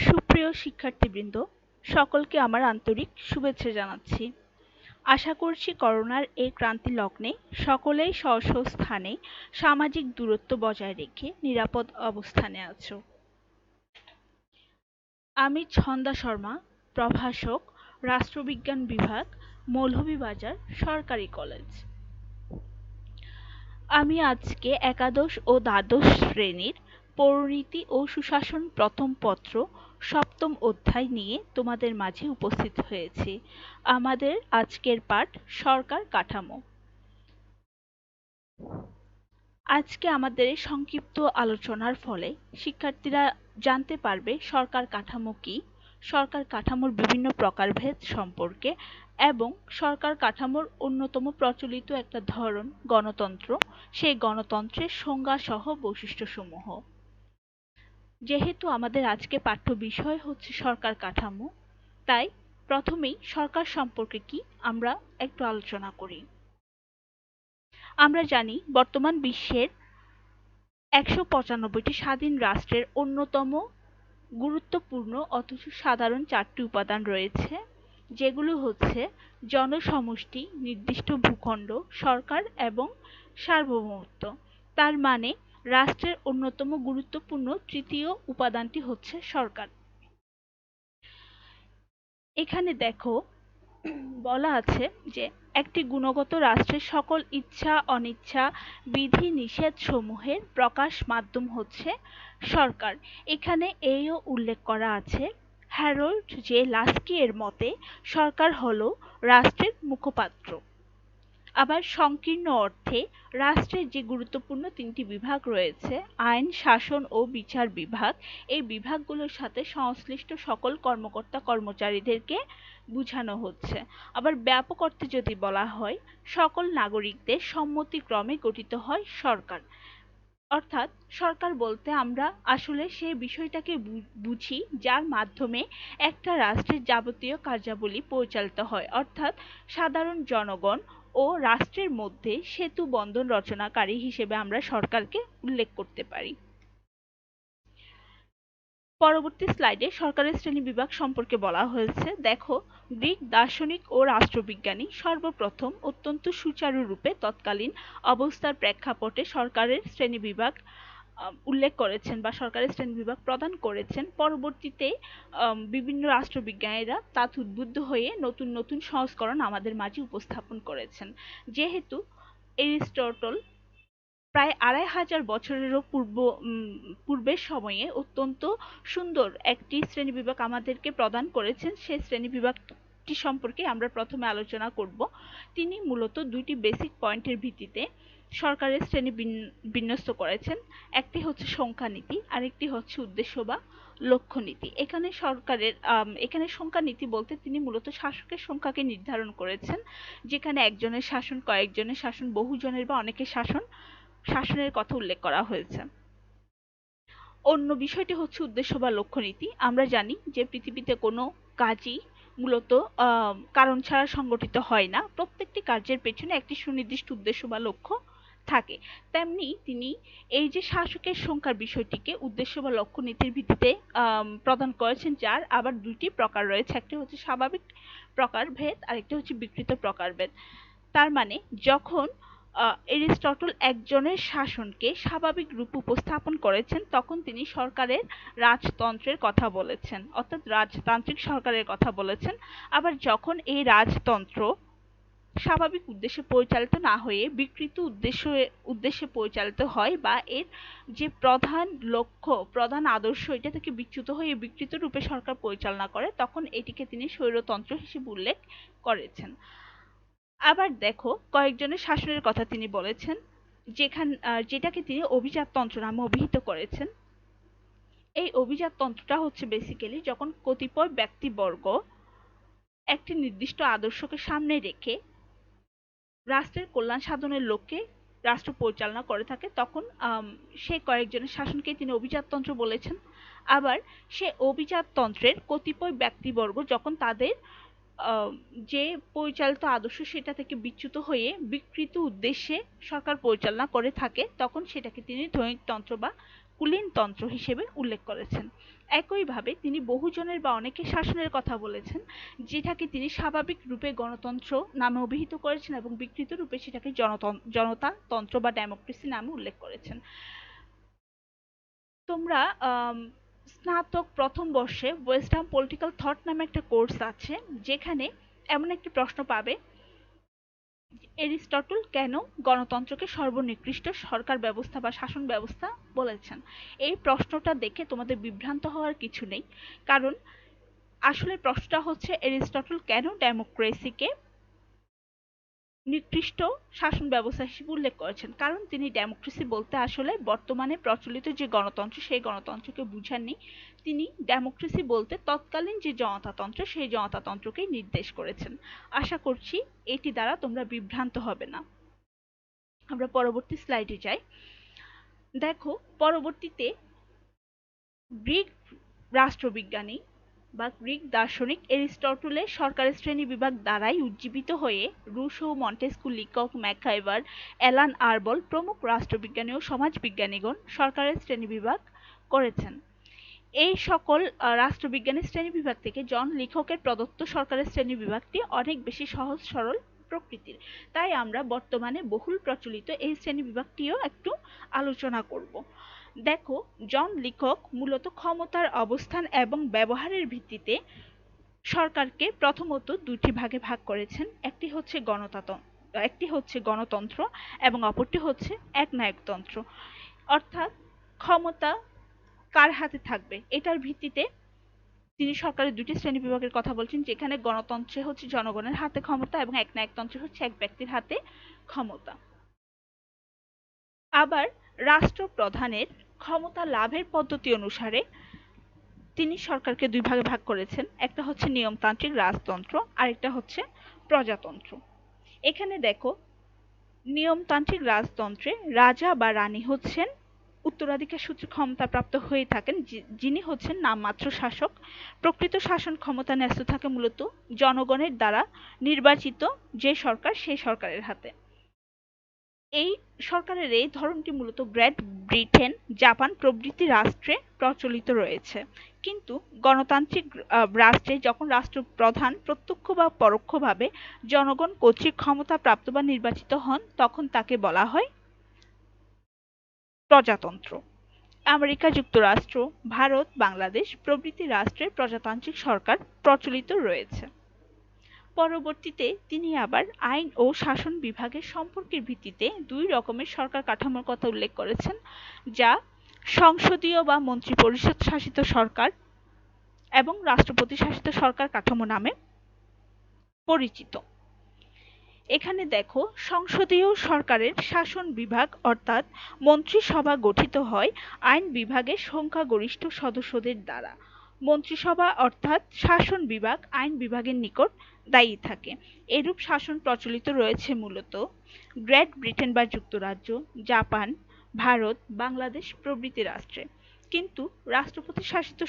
সুপ্রিয় শিক্ষার্থীবৃন্দ, সকলকে আমার আন্তরিক শুভেচ্ছা জানাচ্ছি। আশা করছি করোনার এই ক্রান্তি লগ্নে সকলেই স্ব স্ব স্থানে সামাজিক দূরত্ব বজায় রেখে নিরাপদ অবস্থানে আছো। আমি ছন্দা শর্মা, প্রভাষক, রাষ্ট্রবিজ্ঞান বিভাগ, মৌলভীবাজার সরকারি কলেজ। আমি আজকে একাদশ ও দ্বাদশ শ্রেণীর পৌরনীতি ও সুশাসন প্রথম পত্র সপ্তম অধ্যায় নিয়ে তোমাদের মাঝে উপস্থিত হয়েছি। আমাদের আজকের পাঠ সরকার কাঠামো। আজকে আমাদের এই সংক্ষিপ্ত আলোচনার ফলে শিক্ষার্থীরা জানতে পারবে সরকার কাঠামো কি, সরকার কাঠামোর বিভিন্ন প্রকারভেদ সম্পর্কে এবং সরকার কাঠামোর অন্যতম প্রচলিত একটা ধরন গণতন্ত্র, সেই গণতন্ত্রের সংজ্ঞা সহ বৈশিষ্ট্যসমূহ। যেহেতু আমাদের আজকে পাঠ্য বিষয় হচ্ছে সরকার কাঠামো, তাই প্রথমেই সরকার সম্পর্কে কি আমরা একটু আলোচনা করি। আমরা জানি বর্তমান বিশ্বের ১৯৫টি স্বাধীন রাষ্ট্রের অন্যতম গুরুত্বপূর্ণ অথচ সাধারণ চারটি উপাদান রয়েছে, যেগুলো হচ্ছে জনসমষ্টি, নির্দিষ্ট ভূখণ্ড, সরকার এবং সার্বভৌমত্ব। তার মানে রাষ্ট্রের অন্যতম গুরুত্বপূর্ণ তৃতীয় উপাদানটি হচ্ছে সরকার। এখানে দেখো বলা আছে যে একটি গুণগত রাষ্ট্রের সকল ইচ্ছা অনিচ্ছা বিধি নিষেধ সমূহের প্রকাশ মাধ্যম হচ্ছে সরকার। এখানে এইও উল্লেখ করা আছে হ্যারল্ড জে লাস্কি এর মতে সরকার হলো রাষ্ট্রের মুখপাত্র। আবার সংকীর্ণ অর্থে রাষ্ট্রের যে গুরুত্বপূর্ণ তিনটি বিভাগ রয়েছে আইন, শাসন ও বিচার বিভাগ, এই বিভাগগুলোর সাথে সংশ্লিষ্ট সকল কর্মকর্তা কর্মচারীদেরকে বুঝানো হচ্ছে। আবার ব্যাপক অর্থে যদি বলা হয় সকল নাগরিকদের সম্মতিক্রমে গঠিত হয় সরকার। অর্থাৎ সরকার বলতে আমরা আসলে সেই বিষয়টাকে বুঝি যার মাধ্যমে একটা রাষ্ট্রের যাবতীয় কার্যাবলী পরিচালিত হয়, অর্থাৎ সাধারণ জনগণ ও রাষ্ট্রের মধ্যে সেতু বন্ধন রচনাকারী হিসেবে আমরা সরকারকে উল্লেখ করতে পারি। পরবর্তী স্লাইডে সরকারের শ্রেণীবিভাগ সম্পর্কে বলা হয়েছে। দেখো, গ্রিক দার্শনিক ও রাষ্ট্রবিজ্ঞানী সর্বপ্রথম অত্যন্ত সুচারুরূপে তৎকালীন অবস্থার প্রেক্ষাপটে সরকারের শ্রেণীবিভাগ উল্লেখ করেছেন বা সরকারের শ্রেণীবিভাগ প্রদান করেছেন। পরবর্তীতে বিভিন্ন রাষ্ট্রবিজ্ঞানীরা তা উদ্বুদ্ধ হয়ে নতুন নতুন সংস্করণ আমাদের মাঝে উপস্থাপন করেছেন। যেহেতু এরিস্টটল প্রায় ২৫০০ বছরেরও পূর্বের সময়ে অত্যন্ত সুন্দর একটি শ্রেণীবিভাগ আমাদেরকে প্রদান করেছেন, সেই শ্রেণীবিভাগটি সম্পর্কে আমরা প্রথমে আলোচনা করব। তিনি মূলত দুইটি বেসিক পয়েন্টের ভিত্তিতে সরকারের শ্রেণী বিন্যস্ত করেছেন। একটি হচ্ছে সংখ্যানীতি, আরেকটি হচ্ছে উদ্দেশ্য বা লক্ষ্য নীতি। এখানে সংখ্যা নীতি বলতে তিনি মূলত শাসকের সংখ্যাকে নির্ধারণ করেছেন, যেখানে একজনের শাসন, কয়েকজনের শাসন, বহুজনের বা অনেকের শাসনের কথা উল্লেখ করা হয়েছে। অন্য বিষয়টি হচ্ছে উদ্দেশ্য বা লক্ষ্য নীতি। আমরা জানি যে পৃথিবীতে কোনো কাজই মূলত কারণ ছাড়া সংগঠিত হয় না, প্রত্যেকটি কার্যের পেছনে একটি সুনির্দিষ্ট উদ্দেশ্য বা লক্ষ্য থাকে। তেমনি তিনি এই যে শাসকের সংখ্যার বিষয়টিকে উদ্দেশ্য বা লক্ষ্য নীতির ভিত্তিতে প্রদান করেছেন, যার আবার দুইটি প্রকার রয়েছে, একটি হচ্ছে স্বাভাবিক প্রকারভেদ, আরেকটি হচ্ছে বিকৃত প্রকারভেদ। তার মানে যখন এরিস্টটল একজনের শাসনকে স্বাভাবিক রূপ উপস্থাপন করেছেন, তখন তিনি সরকারের রাজতন্ত্রের কথা বলেছেন, অর্থাৎ রাজতান্ত্রিক সরকারের কথা বলেছেন। আবার যখন এই রাজতন্ত্র স্বাভাবিক উদ্দেশ্যে পরিচালিত না হয়ে বিকৃত উদ্দেশ্যে পরিচালিত হয় বা এর যে প্রধান লক্ষ্য, প্রধান আদর্শ এটা থেকে বিচ্যুত হয়ে বিকৃত রূপে সরকার পরিচালনা করে, তখন এটিকে তিনি স্বৈরতন্ত্র হিসেবে উল্লেখ করেছেন। আবার দেখো, কয়েকজনের শাসনের কথা তিনি বলেছেন, যেটাকে তিনি অভিজাততন্ত্র নামে অভিহিত করেছেন। এই অভিজাততন্ত্রটা হচ্ছে বেসিক্যালি যখন কতিপয় ব্যক্তিবর্গ একটি নির্দিষ্ট আদর্শকে সামনে রেখে রাষ্ট্রের কল্যাণ সাধনের লক্ষ্যে রাষ্ট্র পরিচালনা করে থাকে, তখন সে কয়েকজনের শাসনকে তিনি অভিজাততন্ত্র বলেছেন। আবার সে অভিজাততন্ত্রের কতিপয় ব্যক্তিবর্গ যখন তাদের যে পরিচালিত আদর্শ সেটা থেকে বিচ্যুত হয়ে বিকৃত উদ্দেশ্যে সরকার পরিচালনা করে থাকে, তখন সেটাকে তিনি ধ্বনিকতন্ত্র বা কুলীনতন্ত্র হিসেবে উল্লেখ করেছেন। একইভাবে তিনি বহুজনের বা অনেকের শাসনের কথা বলেছেন, যেটাকে তিনি স্বাভাবিক রূপে গণতন্ত্র নামে অভিহিত করেছেন এবং বিকৃত রূপে সেটাকে জনতাতন্ত্র বা ডেমোক্রেসি নামে উল্লেখ করেছেন। তোমরা স্নাতক প্রথম বর্ষে ওয়েস্টার্ন পলিটিক্যাল থট নামে একটা কোর্স আছে, যেখানে এমন একটি প্রশ্ন পাবে, এরিস্টটল কেন গণতন্ত্রকে সর্বনিকৃষ্ট সরকার ব্যবস্থা বা শাসন ব্যবস্থা বলেছেন? এই প্রশ্নটা দেখে তোমাদের বিভ্রান্ত হওয়ার কিছু নেই, কারণ আসলে প্রশ্নটা হচ্ছে এরিস্টটল কেন ডেমোক্রেসিকে নিকৃষ্ট শাসন ব্যবস্থা হিসেবে উল্লেখ করেছেন। কারণ তিনি ডেমোক্রেসি বলতে আসলে বর্তমানে প্রচলিত যে গণতন্ত্র সেই গণতন্ত্রকে বুঝাননি, তিনি ডেমোক্রেসি বলতে তৎকালীন যে জনতাতন্ত্র সেই জনতাতন্ত্রকেই নির্দেশ করেছেন। আশা করছি এটি দ্বারা তোমরা বিভ্রান্ত হবে না। আমরা পরবর্তী স্লাইডে যাই। দেখো, পরবর্তীতে গ্রিক রাষ্ট্রবিজ্ঞানী বা গ্রিক দার্শনিক এরিস্টটলের সরকারের শ্রেণীবিভাগ দ্বারাই উজ্জীবিত হয়ে রুশো, মন্টেস্কু, লিকক, ম্যাকআইভার, অ্যালান আরবল প্রমুখ রাষ্ট্রবিজ্ঞানী ও সমাজবিজ্ঞানীগণ সরকারের শ্রেণীবিভাগ করেছেন। এই সকল রাষ্ট্রবিজ্ঞানের শ্রেণীবিভাগ থেকে জন লিখকের প্রদত্ত সরকারের শ্রেণীবিভাগটি অনেক বেশি সহজ সরল প্রকৃতির, তাই আমরা বর্তমানে বহুল প্রচলিত এই শ্রেণীবিভাগটিও একটু আলোচনা করব। দেখো, জন লিকক মূলত ক্ষমতার অবস্থান এবং ব্যবহারের ভিত্তিতে সরকারকে প্রথমত দুটি ভাগে ভাগ করেছেন। একটি হচ্ছে গণতন্ত্র এবং অপরটি হচ্ছে একনায়কতন্ত্র। অর্থাৎ ক্ষমতা কার হাতে থাকবে এটার ভিত্তিতে তিনি সরকারের দুটি শ্রেণী বিভাগের কথা বলছেন, যেখানে গণতন্ত্রে হচ্ছে জনগণের হাতে ক্ষমতা এবং একনায়কতন্ত্রে হচ্ছে এক ব্যক্তির হাতে ক্ষমতা। আবার রাষ্ট্রপ্রধানের ক্ষমতা লাভের পদ্ধতি অনুসারে তিনি সরকারকে দুই ভাগে ভাগ করেছেন। একটা হচ্ছে নিয়মতান্ত্রিক রাজতন্ত্র, আরেকটা হচ্ছে প্রজাতন্ত্র। এখানে দেখো, নিয়মতান্ত্রিক রাজতন্ত্রে রাজা বা রানী হচ্ছেন উত্তরাধিকার সূত্রে ক্ষমতাপ্রাপ্ত হয়ে থাকেন, যিনি হচ্ছেন নামমাত্র শাসক। প্রকৃত শাসন ক্ষমতা ন্যস্ত থাকে মূলত জনগণের দ্বারা নির্বাচিত যে সরকার সেই সরকারের হাতে। এই সরকারের এই ধরনটি মূলত গ্রেট ব্রিটেন, জাপান প্রভৃতি রাষ্ট্রে প্রচলিত রয়েছে। কিন্তু গণতান্ত্রিক রাষ্ট্রে যখন রাষ্ট্রপ্রধান প্রত্যক্ষ বা পরোক্ষভাবে জনগণ কর্তৃক ক্ষমতাপ্রাপ্ত বা নির্বাচিত হন, তখন তাকে বলা হয় প্রজাতন্ত্র। আমেরিকা যুক্তরাষ্ট্র, ভারত, বাংলাদেশ প্রভৃতি রাষ্ট্রে প্রজাতান্ত্রিক সরকার প্রচলিত রয়েছে। পরবর্তীতে তিনি আবার আইন ও শাসন বিভাগের সম্পর্কের ভিত্তিতে দুই রকমের সরকার কাঠামোর কথা উল্লেখ করেছেন, যা সংসদীয় বা মন্ত্রিপরিষদ শাসিত সরকার এবং রাষ্ট্রপতি শাসিত সরকার কাঠামো নামে পরিচিত। এখানে দেখো, সংসদীয় সরকারের শাসন বিভাগ অর্থাৎ মন্ত্রিসভা গঠিত হয় আইন বিভাগের সংখ্যাগরিষ্ঠ সদস্যদের দ্বারা। মন্ত্রিসভা অর্থাৎ শাসন বিভাগ আইন বিভাগের নিকট দায়ী থাকে। এরূপ শাসন প্রচলিত রয়েছে মূলত গ্রেট ব্রিটেন বা যুক্তরাজ্য, জাপান, ভারত, বাংলাদেশ প্রভৃতি রাষ্ট্রে। কিন্তু রাষ্ট্রপতি শাসিত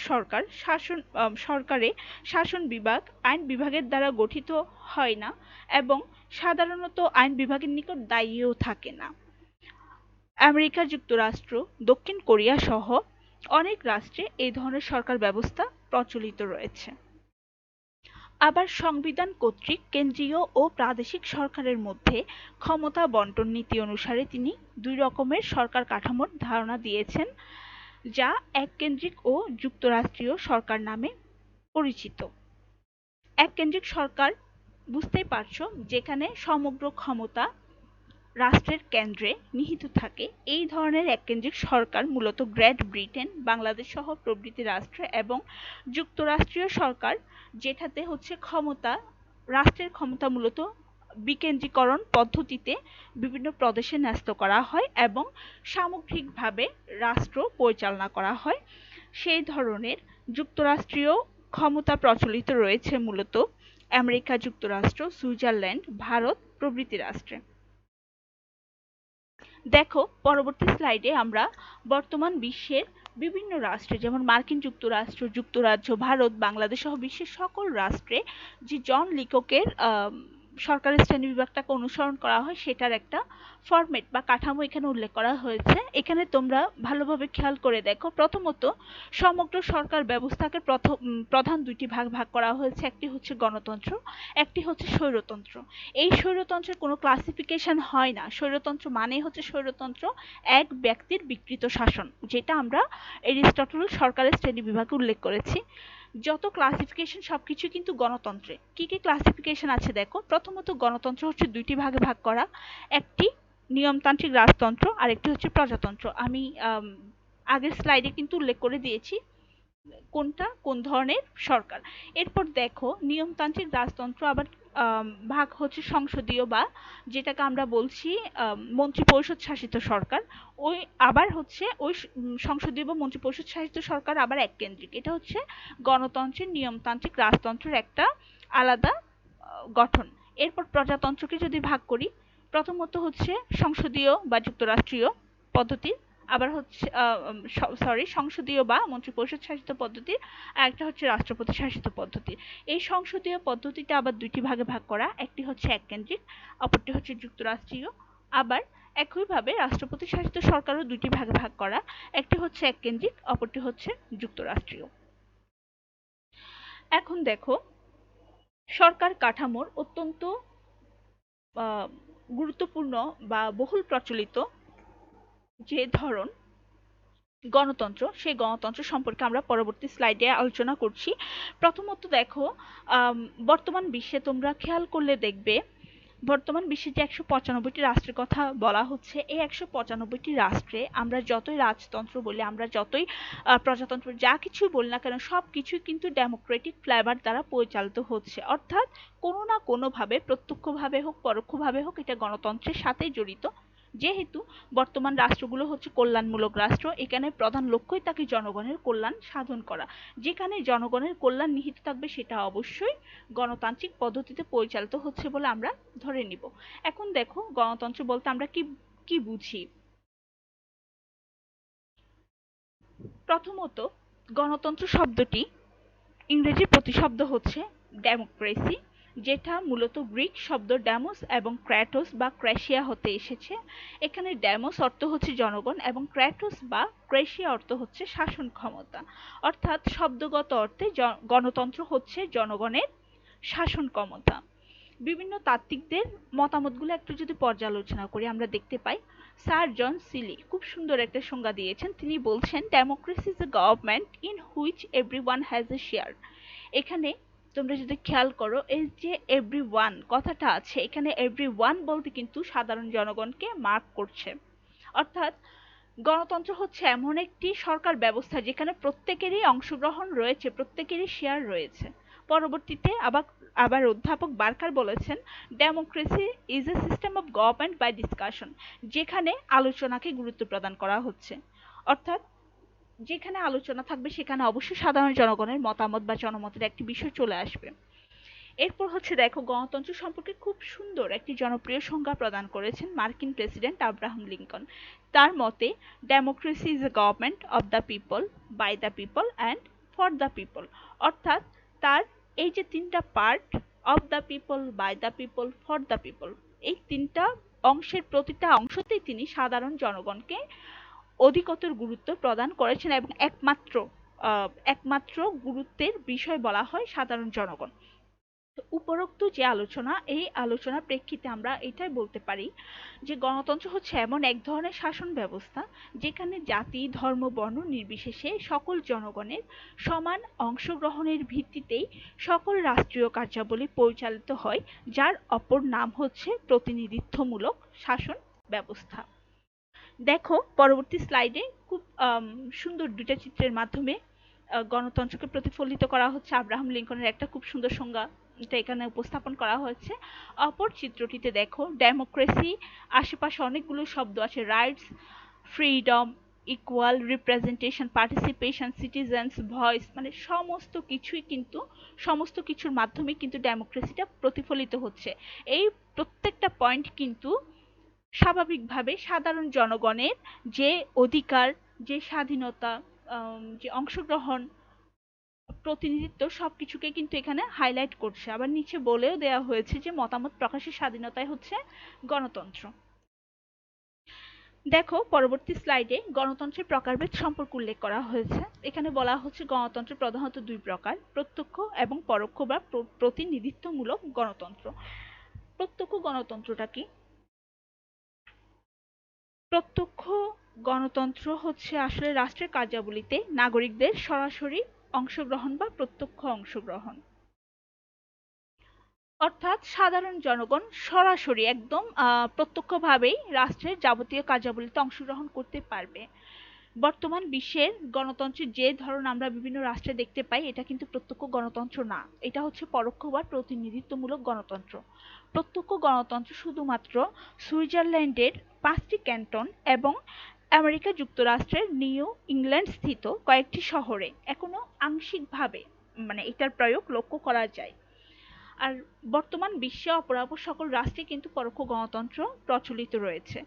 সরকারে শাসন বিভাগ আইন বিভাগের দ্বারা গঠিত হয় না এবং সাধারণত আইন বিভাগের নিকট দায়ীও থাকে না। আমেরিকা যুক্তরাষ্ট্র, দক্ষিণ কোরিয়া সহ অনেক রাষ্ট্রে এই ধরনের সরকার ব্যবস্থা প্রচলিত রয়েছে। আবার সংবিধান কর্তৃক কেন্দ্রীয় ও প্রাদেশিক সরকারের মধ্যে ক্ষমতা বন্টন নীতি অনুসারে তিনি দুই রকমের সরকার কাঠামোর ধারণা দিয়েছেন, যা এককেন্দ্রিক ও যুক্তরাষ্ট্রীয় সরকার নামে পরিচিত। এককেন্দ্রিক সরকার বুঝতেই পারছো, যেখানে সমগ্র ক্ষমতা রাষ্ট্রের কেন্দ্রে নিহিত থাকে। এই ধরনের এককেন্দ্রিক সরকার মূলত গ্রেট ব্রিটেন, বাংলাদেশ সহ প্রভৃতি রাষ্ট্রে এবং যুক্তরাষ্ট্রীয় সরকার, যেটাতে হচ্ছে রাষ্ট্রের ক্ষমতা মূলত বিকেন্দ্রীকরণ পদ্ধতিতে বিভিন্ন প্রদেশে ন্যস্ত করা হয় এবং সামগ্রিকভাবে রাষ্ট্র পরিচালনা করা হয়। সেই ধরনের যুক্তরাষ্ট্রীয় ক্ষমতা প্রচলিত রয়েছে মূলত আমেরিকা যুক্তরাষ্ট্র, সুইজারল্যান্ড, ভারত প্রভৃতি রাষ্ট্রে। দেখো, পরবর্তী স্লাইডে আমরা বর্তমান বিশ্বের বিভিন্ন রাষ্ট্রে, যেমন মার্কিন যুক্তরাষ্ট্র, যুক্তরাজ্য, ভারত, বাংলাদেশ সহ বিশ্বের সকল রাষ্ট্রে যে জন লিককের সরকারি শ্রেণী বিভাগটাকে অনুসরণ করা হয় সেটার একটা ফরম্যাট বা কাঠামো এখানে উল্লেখ করা হয়েছে। এখানে তোমরা ভালোভাবে খেয়াল করে দেখো, প্রথমত সমগ্র সরকার ব্যবস্থাকে প্রধান দুইটি ভাগ ভাগ করা হয়েছে। একটি হচ্ছে গণতন্ত্র, একটি হচ্ছে স্বৈরতন্ত্র। এই স্বৈরতন্ত্রের কোনো ক্লাসিফিকেশন হয় না। স্বৈরতন্ত্র মানেই হচ্ছে স্বৈরতন্ত্র এক ব্যক্তির বিকৃত শাসন, যেটা আমরা এরিস্টটল সরকারের শ্রেণী বিভাগে উল্লেখ করেছি। যত ক্লাসিফিকেশন সবকিছু কিন্তু গণতন্ত্রে। কি কি ক্লাসিফিকেশন আছে দেখো। প্রথমত গণতন্ত্র হচ্ছে দুইটি ভাগে ভাগ করা, একটি নিয়মতান্ত্রিক রাজতন্ত্র আর একটি হচ্ছে প্রজাতন্ত্র। আমি আগের স্লাইডে কিন্তু উল্লেখ করে দিয়েছি কোনটা কোন ধরনের সরকার। এরপর দেখো নিয়মতান্ত্রিক রাজতন্ত্র আবার ভাগ হচ্ছে সংসদীয় বা যেটাকে আমরা বলছি মন্ত্রিপরিষদ শাসিত সরকার। ওই আবার হচ্ছে ওই সংসদীয় বা মন্ত্রিপরিষদ শাসিত সরকার আবার এককেন্দ্রিক। এটা হচ্ছে গণতন্ত্রের নিয়মতান্ত্রিক রাজতন্ত্রের একটা আলাদা গঠন। এরপর প্রজাতন্ত্রকে যদি ভাগ করি, প্রথমত হচ্ছে সংসদীয় বা যুক্তরাষ্ট্রীয় পদ্ধতি, আবার হচ্ছে সংসদীয় বা মন্ত্রিপরিষদ শাসিত পদ্ধতি, আর একটা হচ্ছে রাষ্ট্রপতি শাসিত পদ্ধতি। এই সংসদীয় পদ্ধতিটা আবার দুইটি ভাগে ভাগ করা, একটি হচ্ছে এককেন্দ্রিক, অপরটি হচ্ছে যুক্তরাষ্ট্রীয়। আবার একইভাবে রাষ্ট্রপতি শাসিত সরকারও দুইটি ভাগে ভাগ করা, একটি হচ্ছে এককেন্দ্রিক, অপরটি হচ্ছে যুক্তরাষ্ট্রীয়। এখন দেখো সরকার কাঠামোর অত্যন্ত গুরুত্বপূর্ণ বা বহুল প্রচলিত যে ধরন গণতন্ত্র, সেই গণতন্ত্র সম্পর্কে আমরা পরবর্তী স্লাইডে আলোচনা করছি। প্রথমত দেখো বর্তমান বিশ্বে তোমরা খেয়াল করলে দেখবে বর্তমান বিশ্বে যে 195টি রাষ্ট্রের কথা বলা হচ্ছে, এই 195টি রাষ্ট্রে আমরা যতই রাজতন্ত্র বলি, আমরা যতই প্রজাতন্ত্র যা কিছুই বলি না কেন, সব কিছুই কিন্তু ডেমোক্রেটিক ফ্লেভার দ্বারা পরিচালিত হচ্ছে। অর্থাৎ কোনো না কোনোভাবে, প্রত্যক্ষভাবে হোক পরোক্ষভাবে হোক, এটা গণতন্ত্রের সাথেই জড়িত। যেহেতু বর্তমান রাষ্ট্রগুলো হচ্ছে কল্যাণমূলক রাষ্ট্র, এখানে প্রধান লক্ষ্যই থাকে জনগণের কল্যাণ সাধন করা। যেখানে জনগণের কল্যাণ নিহিত থাকবে সেটা অবশ্যই গণতান্ত্রিক পদ্ধতিতে পরিচালিত হচ্ছে বলে আমরা ধরে নিব। এখন দেখো গণতন্ত্র বলতে আমরা কি কি বুঝি। প্রথমত গণতন্ত্র শব্দটি ইংরেজি প্রতিশব্দ হচ্ছে ডেমোক্রেসি, যেটা মূলত গ্রিক শব্দ ড্যামোস এবং ক্র্যাটোস বা ক্র্যাশিয়া হতে এসেছে। এখানে ড্যামোস অর্থ হচ্ছে জনগণ এবং ক্র্যাটোস বা ক্র্যাশিয়া অর্থ হচ্ছে শাসন ক্ষমতা। অর্থাৎ শব্দগত অর্থে গণতন্ত্র হচ্ছে জনগণের শাসন ক্ষমতা। বিভিন্ন তাত্ত্বিকদের মতামতগুলো একটু যদি পর্যালোচনা করি, আমরা দেখতে পাই স্যার জন সিলি খুব সুন্দর একটা সংজ্ঞা দিয়েছেন। তিনি বলছেন democracy is a government in which everyone has a share. এখানে তোমরা যদি খেয়াল করো, এই যে এভরিওয়ান কথাটা আছে, এখানে এভরিওয়ান বলতে কিন্তু সাধারণ জনগণকে মার্ক করছে। অর্থাৎ গণতন্ত্র হচ্ছে এমন একটি সরকার ব্যবস্থা যেখানে প্রত্যেকেরই অংশগ্রহণ রয়েছে, প্রত্যেকেরই শেয়ার রয়েছে। পরবর্তীতে আবার অধ্যাপক বার্কার বলেছেন democracy is a system of government by discussion, যেখানে আলোচনাকে গুরুত্ব প্রদান করা হচ্ছে। অর্থাৎ যেখানে আলোচনা থাকবে সেখানে অবশ্যই সাধারণ জনগণের মতামত বা জনমতের একটি বিষয় চলে আসবে। এরপর হচ্ছে দেখো গণতন্ত্র সম্পর্কে খুব সুন্দর একটি জনপ্রিয় সংজ্ঞা প্রদান করেছেন মার্কিন প্রেসিডেন্ট আব্রাহাম লিঙ্কন। তার মতে democracy is a government of the people, by the people and for the people. অর্থাৎ তার এই যে তিনটা part, of the people, by the people, for the people, এই তিনটা অংশের প্রতিটা অংশতেই তিনি সাধারণ জনগণকে অধিকতর গুরুত্ব প্রদান করেছেন এবং একমাত্র গুরুত্বের বিষয় বলা হয় সাধারণ জনগণ। উপরোক্ত যে আলোচনা, এই আলোচনার প্রেক্ষিতে আমরা এটাই বলতে পারি যে গণতন্ত্র হচ্ছে এমন এক ধরনের শাসন ব্যবস্থা যেখানে জাতি, ধর্ম, বর্ণ নির্বিশেষে সকল জনগণের সমান অংশগ্রহণের ভিত্তিতেই সকল রাষ্ট্রীয় কার্যাবলী পরিচালিত হয়, যার অপর নাম হচ্ছে প্রতিনিধিত্বমূলক শাসন ব্যবস্থা। দেখো পরবর্তী স্লাইডে খুব সুন্দর দুইটা চিত্রের মাধ্যমে গণতন্ত্রকে প্রতিফলিত করা হচ্ছে। আব্রাহাম লিঙ্কনের একটা খুব সুন্দর সংজ্ঞা এটা এখানে উপস্থাপন করা হয়েছে। অপর চিত্রটিতে দেখো ডেমোক্রেসি, আশেপাশে অনেকগুলো শব্দ আছে, rights, freedom, equal, representation, participation, citizens, voice, মানে সমস্ত কিছুর মাধ্যমে কিন্তু ডেমোক্রেসিটা প্রতিফলিত হচ্ছে। এই প্রত্যেকটা পয়েন্ট কিন্তু স্বাভাবিকভাবে সাধারণ জনগণের যে অধিকার, যে স্বাধীনতা, যে অংশগ্রহণ, প্রতিনিধিত্ব সবকিছুকে কিন্তু এখানে হাইলাইট করছে। আবার নিচে বলেও দেওয়া হয়েছে যে মতামত প্রকাশের স্বাধীনতাই হচ্ছে গণতন্ত্র। দেখো পরবর্তী স্লাইডে গণতন্ত্রের প্রকারভেদ সম্পর্কে উল্লেখ করা হয়েছে। এখানে বলা হচ্ছে গণতন্ত্র প্রধানত দুই প্রকার, প্রত্যক্ষ এবং পরোক্ষ বা প্রতিনিধিত্বমূলক গণতন্ত্র। প্রত্যক্ষ গণতন্ত্রটা কি? প্রত্যক্ষ গণতন্ত্র হচ্ছে আসলে রাষ্ট্রের কার্যাবলীতে নাগরিকদের সরাসরি অংশগ্রহণ বা প্রত্যক্ষ অংশগ্রহণ, অর্থাৎ সাধারণ জনগণ সরাসরি একদম প্রত্যক্ষভাবেই রাষ্ট্রের যাবতীয় কার্যাবলীতে অংশগ্রহণ করতে পারবে। বর্তমান বিশ্বের গণতন্ত্রের যে ধরন আমরা বিভিন্ন রাষ্ট্রে দেখতে পাই, এটা কিন্তু প্রত্যক্ষ গণতন্ত্র না, এটা হচ্ছে পরোক্ষ বা প্রতিনিধিত্বমূলক গণতন্ত্র। প্রত্যক্ষ গণতন্ত্র শুধুমাত্র সুইজারল্যান্ডের 5টি ক্যান্টন এবং আমেরিকা যুক্তরাষ্ট্রের নিউ ইংল্যান্ড স্থিত কয়েকটি শহরে এখনো আংশিকভাবে এটার প্রয়োগ লক্ষ্য করা যায়। আর বর্তমান বিশ্বে অপরাপর সকল রাষ্ট্রে কিন্তু পরোক্ষ গণতন্ত্র প্রচলিত রয়েছে।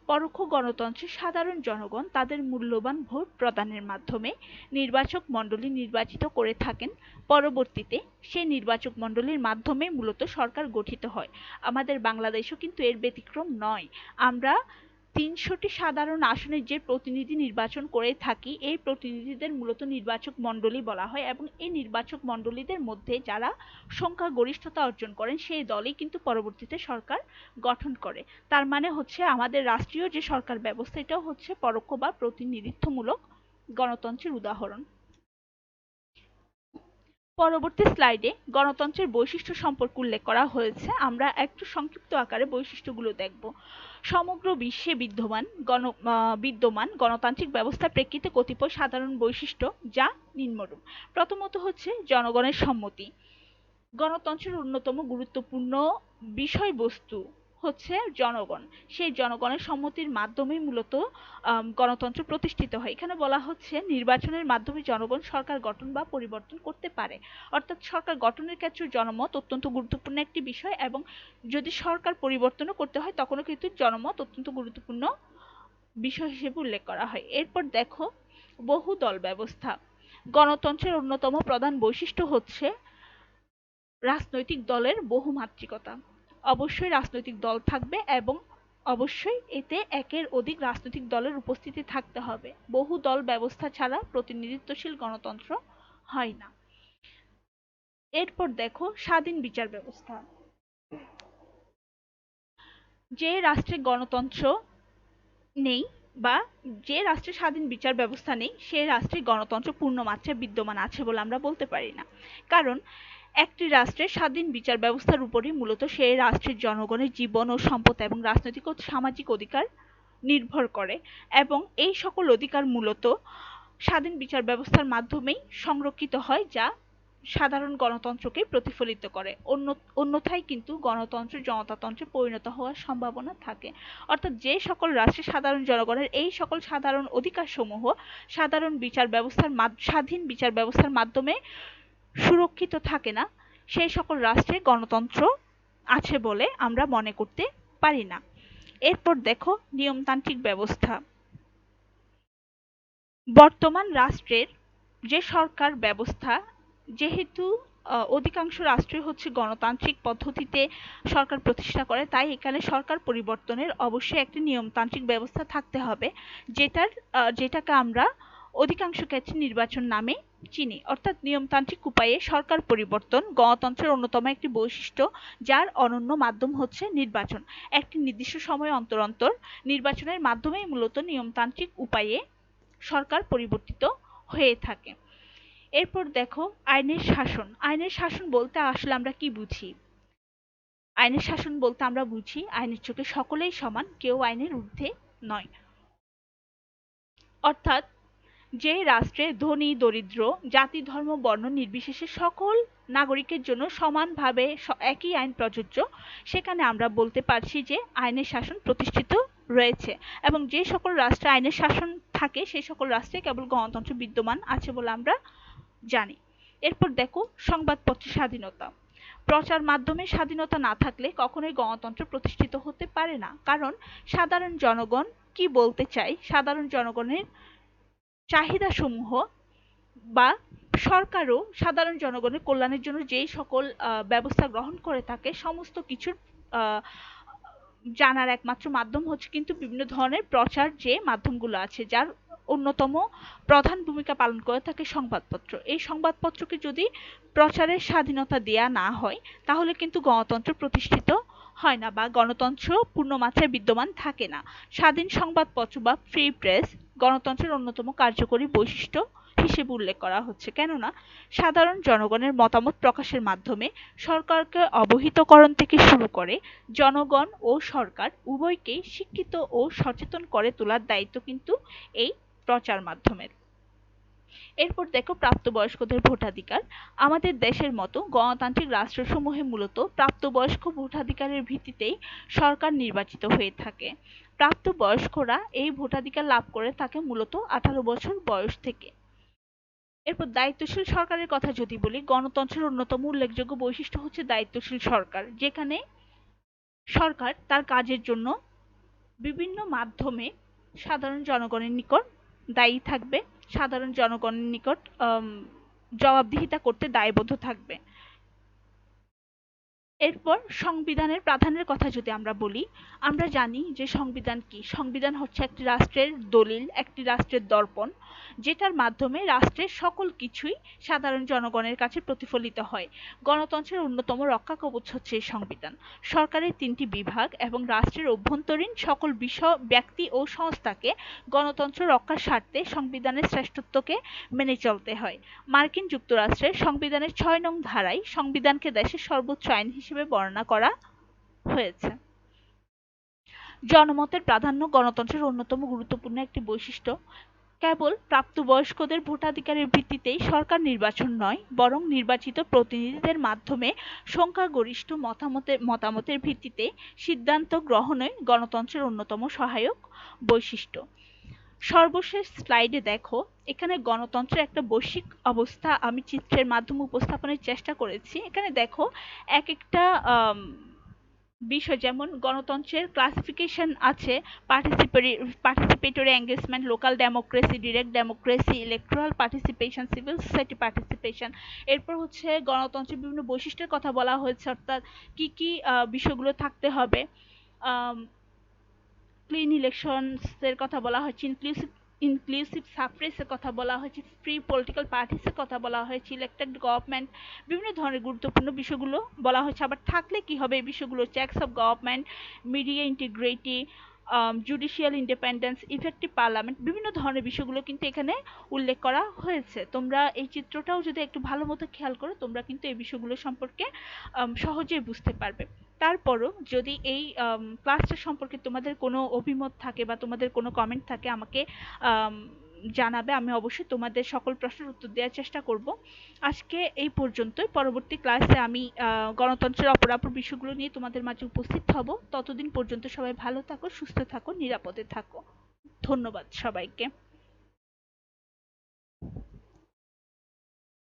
পরোক্ষ গণতন্ত্রে সাধারণ জনগণ তাদের মূল্যবান ভোট প্রদানের মাধ্যমে নির্বাচক মণ্ডলী নির্বাচিত করে থাকেন। পরবর্তীতে সেই নির্বাচক মণ্ডলীর মাধ্যমে মূলত সরকার গঠিত হয়। আমাদের বাংলাদেশও কিন্তু এর ব্যতিক্রম নয়। আমরা 300টি সাধারণ আসনের যে প্রতিনিধি নির্বাচন করে থাকি, এই প্রতিনিধিদের মূলত নির্বাচক মণ্ডলী বলা হয় এবং এই নির্বাচক মণ্ডলীদের মধ্যে যারা সংখ্যাগরিষ্ঠতা অর্জন করেন সেই দলই কিন্তু পরবর্তীতে সরকার গঠন করে। তার মানে হচ্ছে আমাদের রাষ্ট্রীয় যে সরকার ব্যবস্থা, এটাও হচ্ছে পরোক্ষ বা প্রতিনিধিত্বমূলক গণতন্ত্রের উদাহরণ। পরবর্তী স্লাইডে গণতন্ত্রের বৈশিষ্ট্য সম্পর্কে উল্লেখ করা হয়েছে। আমরা একটু সংক্ষিপ্ত আকারে বৈশিষ্ট্যগুলো দেখব। সমগ্র বিশ্বে বিদ্যমান গণতান্ত্রিক ব্যবস্থার প্রেক্ষিতে কতিপয় সাধারণ বৈশিষ্ট্য যা নিম্নরূপ। প্রথমত হচ্ছে জনগণের সম্মতি। গণতন্ত্রের অন্যতম গুরুত্বপূর্ণ বিষয়বস্তু হচ্ছে জনগণ। সেই জনগণের সম্মতির মাধ্যমেই মূলত গণতন্ত্র প্রতিষ্ঠিত হয়। এখানে বলা হচ্ছে নির্বাচনের মাধ্যমে জনগণ সরকার গঠন বা পরিবর্তন করতে পারে, অর্থাৎ সরকার গঠনের ক্ষেত্রে জনমত অত্যন্ত গুরুত্বপূর্ণ একটি বিষয় এবং যদি সরকার পরিবর্তনও করতে হয় তখনও কিন্তু জনমত অত্যন্ত গুরুত্বপূর্ণ বিষয় হিসেবে উল্লেখ করা হয়। এরপর দেখো বহুদল ব্যবস্থা। গণতন্ত্রের অন্যতম প্রধান বৈশিষ্ট্য হচ্ছে রাজনৈতিক দলের বহুমাত্রিকতা। অবশ্যই রাজনৈতিক দল থাকবে এবং অবশ্যই এতে একের অধিক রাজনৈতিক দলের উপস্থিতি থাকতে হবে। বহু দল ব্যবস্থা ছাড়া প্রতিনিধিত্বশীল গণতন্ত্র হয় না। এরপর দেখো স্বাধীন বিচার ব্যবস্থা। যে রাষ্ট্রে গণতন্ত্র নেই বা যে রাষ্ট্রে স্বাধীন বিচার ব্যবস্থা নেই, সে রাষ্ট্রে গণতন্ত্র পূর্ণ মাত্রায় বিদ্যমান আছে বলে আমরা বলতে পারি না। কারণ একটি রাষ্ট্রের স্বাধীন বিচার ব্যবস্থার উপরই মূলত সেই রাষ্ট্রের জনগণের জীবন ও সম্পদ এবং রাজনৈতিক ও সামাজিক অধিকার নির্ভর করে এবং এই সকল অধিকার মূলত স্বাধীন বিচার ব্যবস্থার মাধ্যমেই সংরক্ষিত হয়, যা সাধারণ গণতন্ত্রকে প্রতিফলিত করে। অন্যথায় কিন্তু গণতন্ত্র জনতাতন্ত্রে পরিণত হওয়ার সম্ভাবনা থাকে। অর্থাৎ যে সকল রাষ্ট্রে সাধারণ জনগণের এই সকল সাধারণ অধিকার সমূহ স্বাধীন বিচার ব্যবস্থার মাধ্যমে সুরক্ষিত থাকে না, সেই সকল রাষ্ট্রে গণতন্ত্র আছে বলে আমরা মনে করতে পারি না। এরপর দেখো নিয়মতান্ত্রিক ব্যবস্থা। বর্তমান রাষ্ট্রের যে সরকার ব্যবস্থা, যেহেতু অধিকাংশ রাষ্ট্রই হচ্ছে গণতান্ত্রিক পদ্ধতিতে সরকার প্রতিষ্ঠা করে, তাই এখানে সরকার পরিবর্তনের অবশ্যই একটি নিয়মতান্ত্রিক ব্যবস্থা থাকতে হবে, যেটাকে আমরা অধিকাংশ ক্ষেত্রে নির্বাচন নামে চিনি। অর্থাৎ নিয়মতান্ত্রিক উপায়ে সরকার পরিবর্তন গণতন্ত্রের অন্যতম একটি বৈশিষ্ট্য, যার অনন্য মাধ্যম হচ্ছে নির্বাচন। একটি নির্দিষ্ট সময় অন্তর অন্তর নির্বাচনের মাধ্যমেই মূলত নিয়মতান্ত্রিক উপায়ে সরকার পরিবর্তিত হয়ে থাকে। এরপর দেখো আইনের শাসন। আইনের শাসন বলতে আসলে আমরা কি বুঝি? আইনের শাসন বলতে আমরা বুঝি আইনের চোখে সকলেই সমান, কেউ আইনের ঊর্ধ্বে নয়। অর্থাৎ যে রাষ্ট্রে ধনী দরিদ্র জাতি ধর্ম বর্ণ নির্বিশেষে সকল নাগরিকের জন্য সমানভাবে একই আইন প্রযোজ্য, সেখানে আমরা বলতে পারছি যে আইনের শাসন প্রতিষ্ঠিত রয়েছে এবং যে সকল রাষ্ট্রে আইনের শাসন থাকে সেই সকল রাষ্ট্রে কেবল গণতন্ত্র বিদ্যমান আছে বলে আমরা জানি। এরপর দেখো সংবাদপত্রের স্বাধীনতা। প্রচার মাধ্যমের স্বাধীনতা না থাকলে কখনোই গণতন্ত্র প্রতিষ্ঠিত হতে পারে না। কারণ সাধারণ জনগণ কি বলতে চায়, সাধারণ জনগণের চাহিদা সমূহ বা সরকারও সাধারণ জনগণের কল্যাণের জন্য যেই সকল ব্যবস্থা গ্রহণ করে থাকে সমস্ত কিছুর আহ, জানার একমাত্র মাধ্যম হচ্ছে কিন্তু বিভিন্ন ধরনের প্রচার যে মাধ্যমগুলো আছে, যার অন্যতম প্রধান ভূমিকা পালন করে থাকে সংবাদপত্র। এই সংবাদপত্রকে যদি প্রচারের স্বাধীনতা দেয়া না হয় তাহলে কিন্তু গণতন্ত্র প্রতিষ্ঠিত হয় না বা গণতন্ত্র পূর্ণ মাত্রায় বিদ্যমান থাকে না। স্বাধীন সংবাদপত্র বা ফ্রি প্রেস গণতন্ত্রের অন্যতম কার্যকরী বৈশিষ্ট্য হিসেবে উল্লেখ করা হচ্ছে, কেননা সাধারণ জনগণের মতামত প্রকাশের মাধ্যমে সরকারকে অবহিতকরণ থেকে শুরু করে জনগণ ও সরকার উভয়কেই শিক্ষিত ও সচেতন করে তোলার দায়িত্ব কিন্তু এই প্রচার মাধ্যমের। এরপর দেখো প্রাপ্তবয়স্কদের ভোটাধিকার। আমাদের দেশের মতো গণতান্ত্রিক রাষ্ট্রসমূহে মূলত প্রাপ্তবয়স্ক ভোটাধিকারের ভিত্তিতেই সরকার নির্বাচিত হয়ে থাকে। প্রাপ্তবয়স্করা এই ভোটাধিকার লাভ করে থাকে মূলত 18 বছর বয়স থেকে। এরপর দায়িত্বশীল সরকারের কথা যদি বলি, গণতন্ত্রের অন্যতম উল্লেখযোগ্য বৈশিষ্ট্য হচ্ছে দায়িত্বশীল সরকার, যেখানে সরকার তার কাজের জন্য বিভিন্ন মাধ্যমে সাধারণ জনগণের নিকট দায়ী থাকবে, সাধারণ জনগণের নিকট জবাবদিহিতা করতে দায়বদ্ধ থাকবে। এরপর সংবিধানের প্রাধান্যের কথা যদি আমরা বলি, আমরা জানি যে সংবিধান কি। সংবিধান হচ্ছে একটি রাষ্ট্রের দলিল, একটি রাষ্ট্রের দর্পণ, যেটার মাধ্যমে রাষ্ট্রের সকল কিছুই সাধারণ জনগণের কাছে প্রতিফলিত হয়। গণতন্ত্রের অন্যতম রক্ষা কবচ হচ্ছে এই সংবিধান। সরকারের 3টি বিভাগ এবং রাষ্ট্রের অভ্যন্তরীণ সকল বিষয়, ব্যক্তি ও সংস্থাকে গণতন্ত্র রক্ষার স্বার্থে সংবিধানের শ্রেষ্ঠত্বকে মেনে চলতে হয়। মার্কিন যুক্তরাষ্ট্রের সংবিধানের 6 নং ধারায় সংবিধানকে দেশের সর্বোচ্চ আইন হিসেবে বর্ণনা করা হয়েছে। জনমতের প্রাধান্য গণতন্ত্রের অন্যতম গুরুত্বপূর্ণ একটি বৈশিষ্ট্য। কেবল প্রাপ্তবয়স্কদের ভোটাধিকারের ভিত্তিতেই সরকার নির্বাচন নয়, বরং নির্বাচিত প্রতিনিধিদের মাধ্যমে সংখ্যাগরিষ্ঠ মতামতের ভিত্তিতে সিদ্ধান্ত গ্রহণই গণতন্ত্রের অন্যতম সহায়ক বৈশিষ্ট্য। সর্বশেষ স্লাইডে দেখো, এখানে গণতন্ত্রের একটা বৈশ্বিক অবস্থা আমি চিত্রের মাধ্যমে উপস্থাপনের চেষ্টা করেছি। এখানে দেখো এক একটা বিষয়, যেমন গণতন্ত্রের ক্লাসিফিকেশন আছে: participatory engagement, local democracy, direct democracy, electoral participation, civil society participation. এরপর হচ্ছে গণতন্ত্রের বিভিন্ন বৈশিষ্ট্যের কথা বলা হয়েছে, অর্থাৎ কি কি বিষয়গুলো থাকতে হবে। ক্লিন ইলেকশনসের কথা বলা হয়েছে, ইনক্লুসিভ সাফরেজের কথা বলা হয়েছে, ফ্রি পলিটিক্যাল পার্টিসের কথা বলা হয়েছে, ইলেক্টেড গভর্নমেন্ট, বিভিন্ন ধরনের গুরুত্বপূর্ণ বিষয়গুলো বলা হয়েছে। আবার থাকলে কি হবে এই বিষয়গুলো: checks of government, media integrity, judicial independence, effective parliament, বিভিন্ন ধরনের বিষয়গুলো কিন্তু এখানে উল্লেখ করা হয়েছে। তোমরা এই চিত্রটাও যদি একটু ভালো মতো খেয়াল করো, তোমরা কিন্তু এই বিষয়গুলো সম্পর্কে সহজেই বুঝতে পারবে। তারপরও যদি এই ক্লাসটা সম্পর্কে তোমাদের কোনো অভিমত থাকে বা তোমাদের কোনো কমেন্ট থাকে, আমাকে জানাবে। আমি অবশ্যই তোমাদের সকল প্রশ্নের উত্তর দেওয়ার চেষ্টা করব। আজকে এই পর্যন্তই। পরবর্তী ক্লাসে আমি গণতন্ত্রের অপরাপর বিষয়গুলো নিয়ে তোমাদের মাঝে উপস্থিত হব। ততদিন পর্যন্ত সবাই ভালো থাকো, সুস্থ থাকো, নিরাপদে থাকো। ধন্যবাদ সবাইকে।